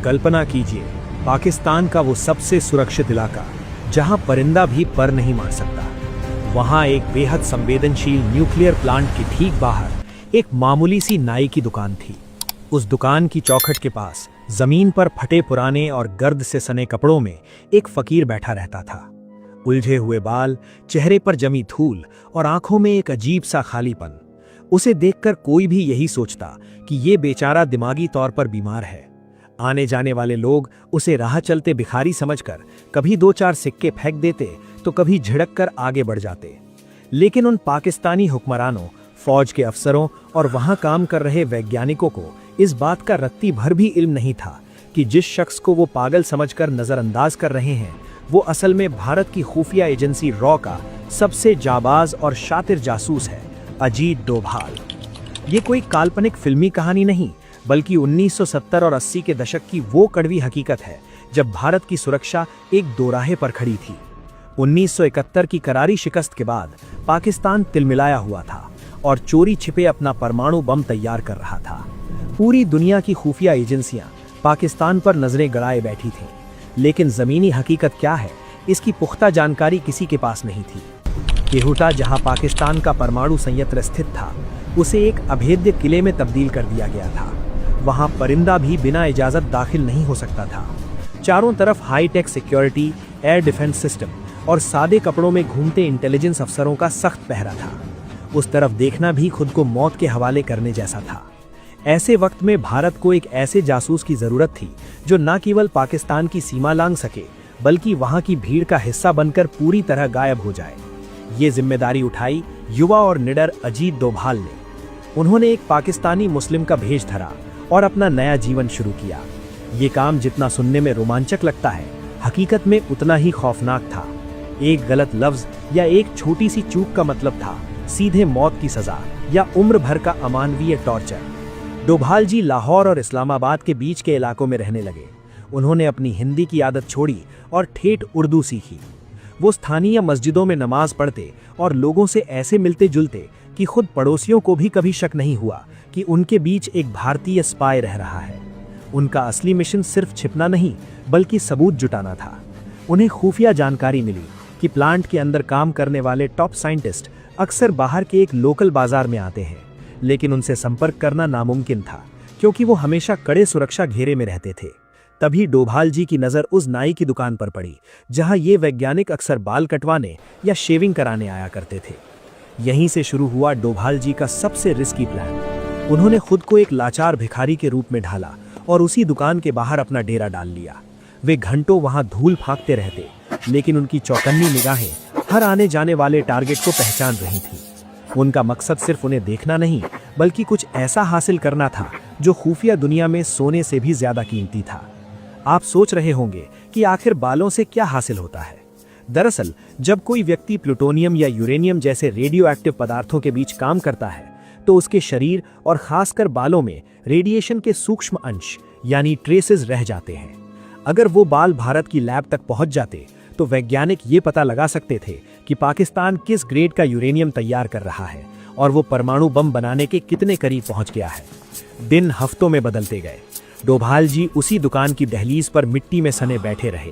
कल्पना कीजिए, पाकिस्तान का वो सबसे सुरक्षित इलाका जहां परिंदा भी पर नहीं मार सकता। वहां एक बेहद संवेदनशील न्यूक्लियर प्लांट के ठीक बाहर एक मामूली सी नाई की दुकान थी। उस दुकान की चौखट के पास जमीन पर फटे पुराने और गर्द से सने कपड़ों में एक फकीर बैठा रहता था। उलझे हुए बाल, चेहरे पर जमी धूल और आंखों में एक अजीब सा खालीपन। उसे देखकर कोई भी यही सोचता कि ये बेचारा दिमागी तौर पर बीमार है। आने जाने वाले लोग उसे राह चलते भिखारी समझकर कभी 2-4 सिक्के फेंक देते तो कभी झिड़क कर आगे बढ़ जाते। लेकिन उन पाकिस्तानी हुक्मरानों, फौज के अफसरों और वहां काम कर रहे वैज्ञानिकों को इस बात का रत्ती भर भी इल्म नहीं था कि जिस शख्स को वो पागल समझकर नजरअंदाज कर रहे हैं वो असल में भारत की खुफिया एजेंसी रॉ का सबसे जाबाज और शातिर जासूस है, अजीत डोभाल। ये कोई काल्पनिक फिल्मी कहानी नहीं, बल्कि 1970 और 80 के दशक की वो कड़वी हकीकत है जब भारत की सुरक्षा एक दोराहे पर खड़ी थी। 1971 की करारी शिकस्त के बाद पाकिस्तान तिलमिलाया हुआ था और चोरी छिपे अपना परमाणु बम तैयार कर रहा था। पूरी दुनिया की खुफिया एजेंसियां पाकिस्तान पर नजरें गड़ाए बैठी थीं, लेकिन जमीनी हकीकत क्या है इसकी पुख्ता जानकारी किसी के पास नहीं थी। केहुटा, जहां पाकिस्तान का परमाणु संयंत्र स्थित था, उसे एक अभेद्य किले में तब्दील कर दिया गया था। वहां परिंदा भी बिना इजाजत दाखिल नहीं हो सकता था। चारों तरफ high tech security, air defence system और सादे कपड़ों में घूमते इंटेलिजेंस अफसरों का सख्त पहरा था। उस तरफ देखना भी खुद को मौत के हवाले करने जैसा था। ऐसे वक्त में भारत को एक ऐसे जासूस की जरूरत थी जो न केवल पाकिस्तान की सीमा लांघ सके, बल्कि वहां की भीड़ का हिस्सा बनकर पूरी तरह गायब हो जाए। ये जिम्मेदारी उठाई युवा और निडर अजीत डोभाल ने। उन्होंने एक पाकिस्तानी मुस्लिम का भेष धरा और अपना नया जीवन शुरू किया। ये काम जितना सुनने में रोमांचक लगता है, हकीकत में उतना ही खौफनाक था। एक गलत लफ्ज या एक छोटी सी चूक का मतलब था सीधे मौत की सजा या उम्र भर का अमानवीय टॉर्चर। डोभाल जी लाहौर और इस्लामाबाद के बीच के इलाकों में रहने लगे। उन्होंने अपनी हिंदी की आदत छोड़ी और ठेठ उर्दू सीखी। वो स्थानीय मस्जिदों में नमाज पढ़ते और लोगों से ऐसे मिलते जुलते कि खुद पड़ोसियों को भी कभी शक नहीं हुआ कि उनके बीच एक भारतीय स्पाई रह रहा है। उनका असली मिशन सिर्फ छिपना नहीं, बल्कि सबूत जुटाना था। उन्हें खुफिया जानकारी मिली कि प्लांट के अंदर काम करने वाले टॉप साइंटिस्ट अक्सर बाहर के एक लोकल बाजार में आते हैं, लेकिन उनसे संपर्क करना नामुमकिन था क्योंकि वो हमेशा कड़े सुरक्षा घेरे में रहते थे। तभी डोभाल जी की नज़र उस नाई की दुकान पर पड़ी जहां ये वैज्ञानिक अक्सर बाल कटवाने या शेविंग कराने आया करते थे। यहीं से शुरू हुआ डोभाल जी का सबसे रिस्की प्लान। उन्होंने खुद को एक लाचार भिखारी के रूप में ढाला और उसी दुकान के बाहर अपना डेरा डाल लिया। वे घंटों वहां धूल फांकते रहते, लेकिन उनकी चौकन्नी निगाहें हर आने जाने वाले टारगेट को पहचान रही थी। उनका मकसद सिर्फ उन्हें देखना नहीं, बल्कि कुछ ऐसा हासिल करना था जो खुफिया दुनिया में सोने से भी ज्यादा कीमती था। आप सोच रहे होंगे कि आखिर बालों से क्या हासिल होता है। दरअसल जब कोई व्यक्ति प्लूटोनियम या यूरेनियम जैसे रेडियो एक्टिव पदार्थों के बीच काम करता है, तो उसके शरीर और खासकर बालों में रेडिएशन के सूक्ष्म अंश यानी ट्रेसेस रह जाते हैं। अगर वो बाल भारत की लैब तक पहुंच जाते तो वैज्ञानिक ये पता लगा सकते थे कि पाकिस्तान किस ग्रेड का यूरेनियम तैयार कर रहा है और वो परमाणु बम बनाने के कितने करीब पहुंच गया है। दिन हफ्तों में बदलते गए। डोभाल जी उसी दुकान की दहलीज पर मिट्टी में सने बैठे रहे।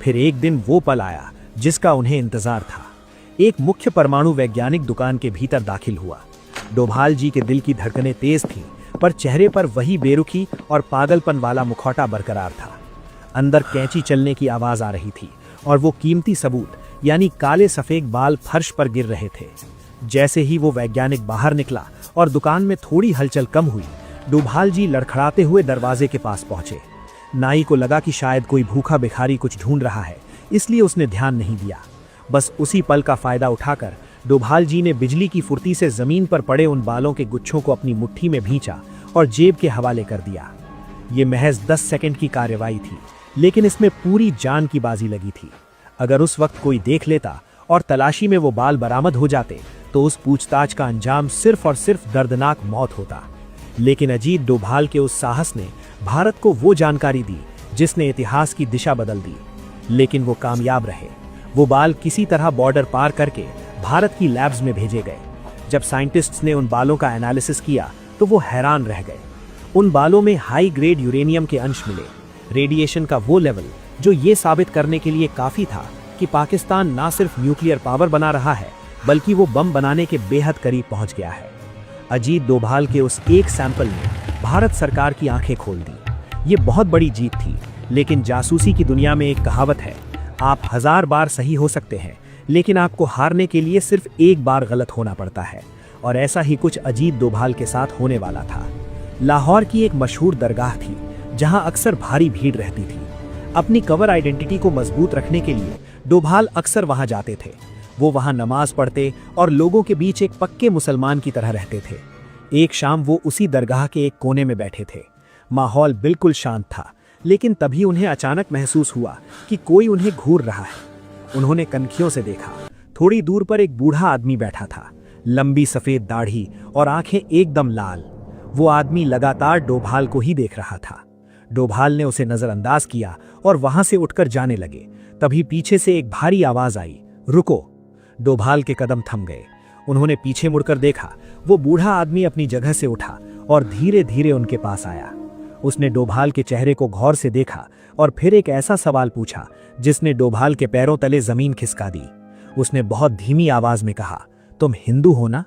फिर एक दिन वो पल आया जिसका उन्हें इंतजार था। एक मुख्य परमाणु वैज्ञानिक दुकान के भीतर दाखिल हुआ। डोभाल जी के दिल की धड़कनें तेज थीं, पर चेहरे पर वही बेरुखी और पागलपन वाला मुखौटा बरकरार था। अंदर कैंची चलने की आवाज आ रही थी और वो कीमती सबूत यानी काले सफेद बाल फर्श पर गिर रहे थे। जैसे ही वो वैज्ञानिक बाहर निकला और दुकान में थोड़ी हलचल कम हुई, डोभाल जी लड़खड़ाते हुए दरवाजे के पास पहुंचे। नाई को लगा कि शायद कोई भूखा भिखारी कुछ ढूंढ रहा है, इसलिए उसने ध्यान नहीं दिया। बस उसी पल का फायदा उठाकर डोभाल जी ने बिजली की फुर्ती से जमीन पर पड़े उन बालों के गुच्छों को अपनी मुट्ठी में भींचा और जेब के हवाले कर दिया। ये महज 10 सेकंड की कार्रवाई थी, लेकिन इसमें पूरी जान की बाजी लगी थी। अगर उस वक्त कोई देख लेता और तलाशी में वो बाल बरामद हो जाते तो उस पूछताछ का अंजाम सिर्फ और सिर्फ दर्दनाक मौत होता। लेकिन अजीत डोभाल के उस साहस ने भारत को वो जानकारी दी जिसने इतिहास की दिशा बदल दी। लेकिन वो कामयाब रहे। वो बाल किसी तरह बॉर्डर पार करके भारत की लैब्स में भेजे गए। जब साइंटिस्ट्स ने उन बालों का एनालिसिस किया तो वो हैरान रह गए। उन बालों में हाई ग्रेड यूरेनियम के अंश मिले। रेडिएशन का वो लेवल जो ये साबित करने के लिए काफी था कि पाकिस्तान ना सिर्फ न्यूक्लियर पावर बना रहा है बल्कि वो बम बनाने के बेहद करीब पहुंच गया है। अजीत डोभाल के उस एक सैंपल ने भारत सरकार की आंखें खोल दी। ये बहुत बड़ी जीत थी, लेकिन जासूसी की दुनिया में एक कहावत है, आप 1000 बार सही हो सकते हैं लेकिन आपको हारने के लिए सिर्फ एक बार गलत होना पड़ता है। और ऐसा ही कुछ अजीत डोभाल के साथ होने वाला था। लाहौर की एक मशहूर दरगाह थी जहां अक्सर भारी भीड़ रहती थी। अपनी कवर आइडेंटिटी को मजबूत रखने के लिए डोभाल अक्सर वहां जाते थे। वो वहां नमाज पढ़ते और लोगों के बीच एक पक्के मुसलमान की तरह रहते थे। एक शाम वो उसी दरगाह के एक कोने में बैठे थे। माहौल बिल्कुल शांत था, लेकिन तभी उन्हें अचानक महसूस हुआ कि कोई उन्हें घूर रहा है। उन्होंने कनखियों से देखा। थोड़ी दूर पर एक बूढ़ा आदमी बैठा था, लंबी सफेद दाढ़ी और आंखें एकदम लाल। वो आदमी लगातार डोभाल को ही देख रहा था। डोभाल ने उसे नजरअंदाज किया और वहां से उठकर जाने लगे। तभी पीछे से एक भारी आवाज आई, रुको। डोभाल के कदम थम गए। उन्होंने पीछे मुड़कर देखा। वो बूढ़ा आदमी अपनी जगह से उठा और धीरे धीरे उनके पास आया। उसने डोभाल के चेहरे को गौर से देखा और फिर एक ऐसा सवाल पूछा जिसने डोभाल के पैरों तले जमीन खिसका दी। उसने बहुत धीमी आवाज में कहा, तुम हिंदू हो ना?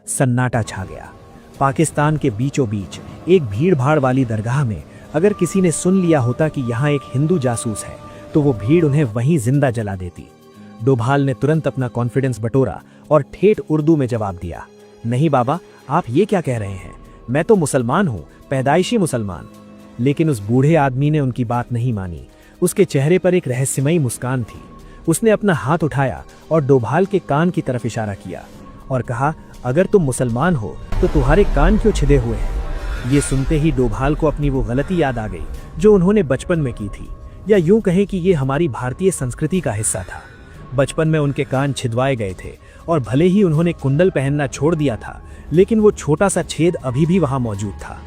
सन्नाटा छा गया। पाकिस्तान के बीचों बीच एक भीड़ भाड़ वाली दरगाह में अगर किसी ने सुन लिया होता कि यहाँ एक हिंदू जासूस है तो वो भीड़ उन्हें वहीं जिंदा जला देती। डोभाल ने तुरंत अपना कॉन्फिडेंस बटोरा और ठेठ उर्दू में जवाब दिया, नहीं बाबा, आप ये क्या कह रहे हैं? मैं तो मुसलमान हूँ, पैदाइशी मुसलमान। लेकिन उस बूढ़े आदमी ने उनकी बात नहीं मानी। उसके चेहरे पर एक रहस्यमयी मुस्कान थी। उसने अपना हाथ उठाया और डोभाल के कान की तरफ इशारा किया और कहा, अगर तुम मुसलमान हो तो तुम्हारे कान क्यों छिदे हुए हैं? ये सुनते ही डोभाल को अपनी वो गलती याद आ गई जो उन्होंने बचपन में की थी, या यूं कहें कि ये हमारी भारतीय संस्कृति का हिस्सा था। बचपन में उनके कान छिदवाए गए थे और भले ही उन्होंने कुंडल पहनना छोड़ दिया था, लेकिन वो छोटा सा छेद अभी भी वहां मौजूद था।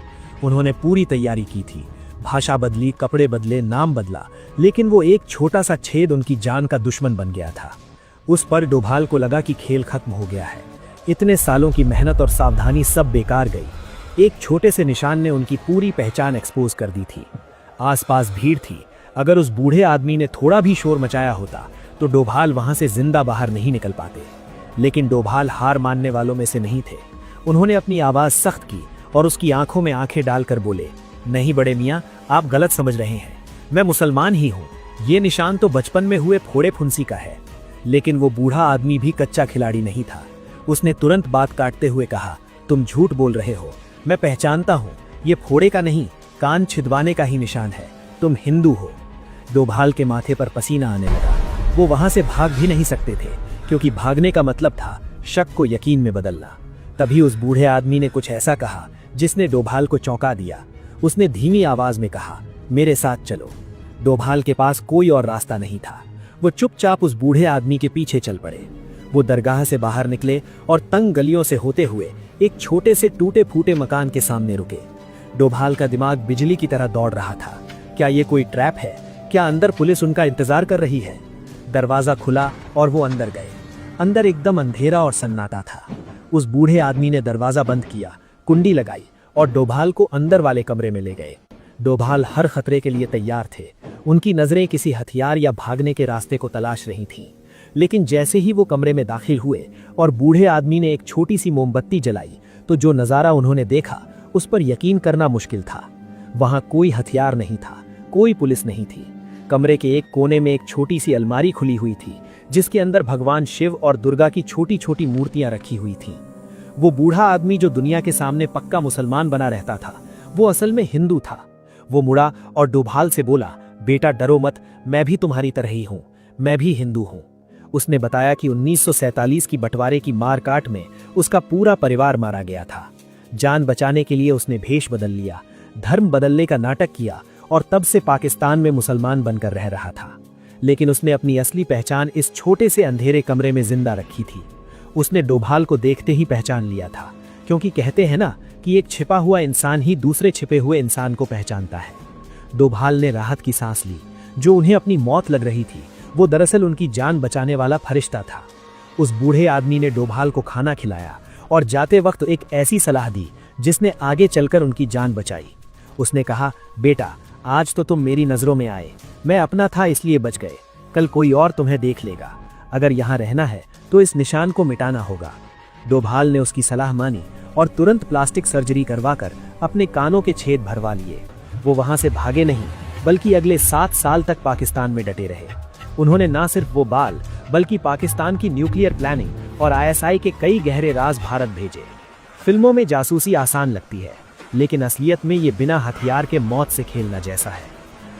उन्होंने पूरी तैयारी की थी, भाषा बदली, कपड़े बदले, नाम बदला, लेकिन वो एक छोटा सा छेद उनकी जान का दुश्मन बन गया था। उस पर डोभाल को लगा कि खेल खत्म हो गया है। इतने सालों की मेहनत और सावधानी सब बेकार गई। एक छोटे से निशान ने उनकी पूरी पहचान एक्सपोज कर दी थी। आसपास भीड़ थी। अगर उस बूढ़े आदमी ने थोड़ा भी शोर मचाया होता तो डोभाल वहां से जिंदा बाहर नहीं निकल पाते। लेकिन डोभाल हार मानने वालों में से नहीं थे। उन्होंने अपनी आवाज सख्त की और उसकी आंखों में आंखें डालकर बोले, नहीं बड़े मियाँ, आप गलत समझ रहे हैं। मैं मुसलमान ही हूँ। ये निशान तो बचपन में हुए फोड़े फुंसी का है। लेकिन वो बूढ़ा आदमी भी कच्चा खिलाड़ी नहीं था। उसने तुरंत बात काटते हुए कहा, तुम झूठ बोल रहे हो। मैं पहचानता हूँ, ये फोड़े का नहीं, कान छिदवाने का ही निशान है। तुम हिंदू हो। डोभाल के माथे पर पसीना आने लगा। वो वहां से भाग भी नहीं सकते थे, क्योंकि भागने का मतलब था शक को यकीन में बदलना। तभी उस बूढ़े आदमी ने कुछ ऐसा कहा जिसने डोभाल को चौंका दिया। उसने धीमी आवाज में कहा, मेरे साथ चलो। डोभाल के पास कोई और रास्ता नहीं था। वो चुपचाप उस बूढ़े आदमी के पीछे चल पड़े। वो दरगाह से बाहर निकले और तंग गलियों से होते हुए एक छोटे से टूटे फूटे मकान के सामने रुके। डोभाल का दिमाग बिजली की तरह दौड़ रहा था। क्या ये कोई ट्रैप है? क्या अंदर पुलिस उनका इंतजार कर रही है? दरवाजा खुला और वो अंदर गए। अंदर एकदम अंधेरा और सन्नाटा था। उस बूढ़े आदमी ने दरवाजा बंद किया, कुंडी लगाई और डोभाल को अंदर वाले कमरे में ले गए। डोभाल हर खतरे के लिए तैयार थे। उनकी नजरें किसी हथियार या भागने के रास्ते को तलाश रही थीं। लेकिन जैसे ही वो कमरे में दाखिल हुए और बूढ़े आदमी ने एक छोटी सी मोमबत्ती जलाई, तो जो नजारा उन्होंने देखा उस पर यकीन करना मुश्किल था। वहां कोई हथियार नहीं था, कोई पुलिस नहीं थी। कमरे के एक कोने में एक छोटी सी अलमारी खुली हुई थी, जिसके अंदर भगवान शिव और दुर्गा की छोटी छोटी मूर्तियां रखी हुई थीं। वो बूढ़ा आदमी जो दुनिया के सामने पक्का मुसलमान बना रहता था, वो असल में हिंदू था। वो मुड़ा और डोभाल से बोला, बेटा डरो मत, मैं भी तुम्हारी तरह ही हूँ, मैं भी हिंदू हूँ। उसने बताया कि 1947 की बंटवारे की मारकाट में उसका पूरा परिवार मारा गया था। जान बचाने के लिए उसने भेष बदल लिया, धर्म बदलने का नाटक किया और तब से पाकिस्तान में मुसलमान बनकर रह रहा था। लेकिन उसने अपनी असली पहचान इस छोटे से अंधेरे कमरे में जिंदा रखी थी। उसने डोभाल को देखते ही पहचान लिया था, क्योंकि कहते हैं ना कि एक छिपा हुआ इंसान ही दूसरे छिपे हुए इंसान को पहचानता है। डोभाल ने राहत की सांस ली। जो उन्हें अपनी मौत लग रही थी, वो दरअसल उनकी जान बचाने वाला फरिश्ता था। उस बूढ़े आदमी ने डोभाल को खाना खिलाया और जाते वक्त एक ऐसी सलाह दी जिसने आगे चलकर उनकी जान बचाई। उसने कहा, बेटा आज तो तुम मेरी नजरों में आए, मैं अपना था इसलिए बच गए, कल कोई और तुम्हें देख लेगा। अगर यहाँ रहना है तो इस निशान को मिटाना होगा। डोभाल ने उसकी सलाह मानी और तुरंत प्लास्टिक सर्जरी करवाकर अपने कानों के छेद भरवा लिए। वो वहां से भागे नहीं, बल्कि अगले 7 साल तक पाकिस्तान में डटे रहे। उन्होंने न सिर्फ वो बाल, बल्कि पाकिस्तान की न्यूक्लियर प्लानिंग और ISI के कई गहरे राज भारत भेजे। फिल्मों में जासूसी आसान लगती है, लेकिन असलियत में ये बिना हथियार के मौत से खेलना जैसा है।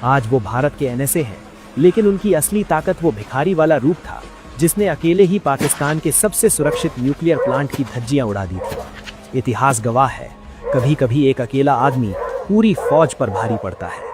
आज वो भारत के NSA हैं, लेकिन उनकी असली ताकत वो भिखारी वाला रूप था जिसने अकेले ही पाकिस्तान के सबसे सुरक्षित न्यूक्लियर प्लांट की धज्जियां उड़ा दी थी। इतिहास गवाह है, कभी कभी एक अकेला आदमी पूरी फौज पर भारी पड़ता है।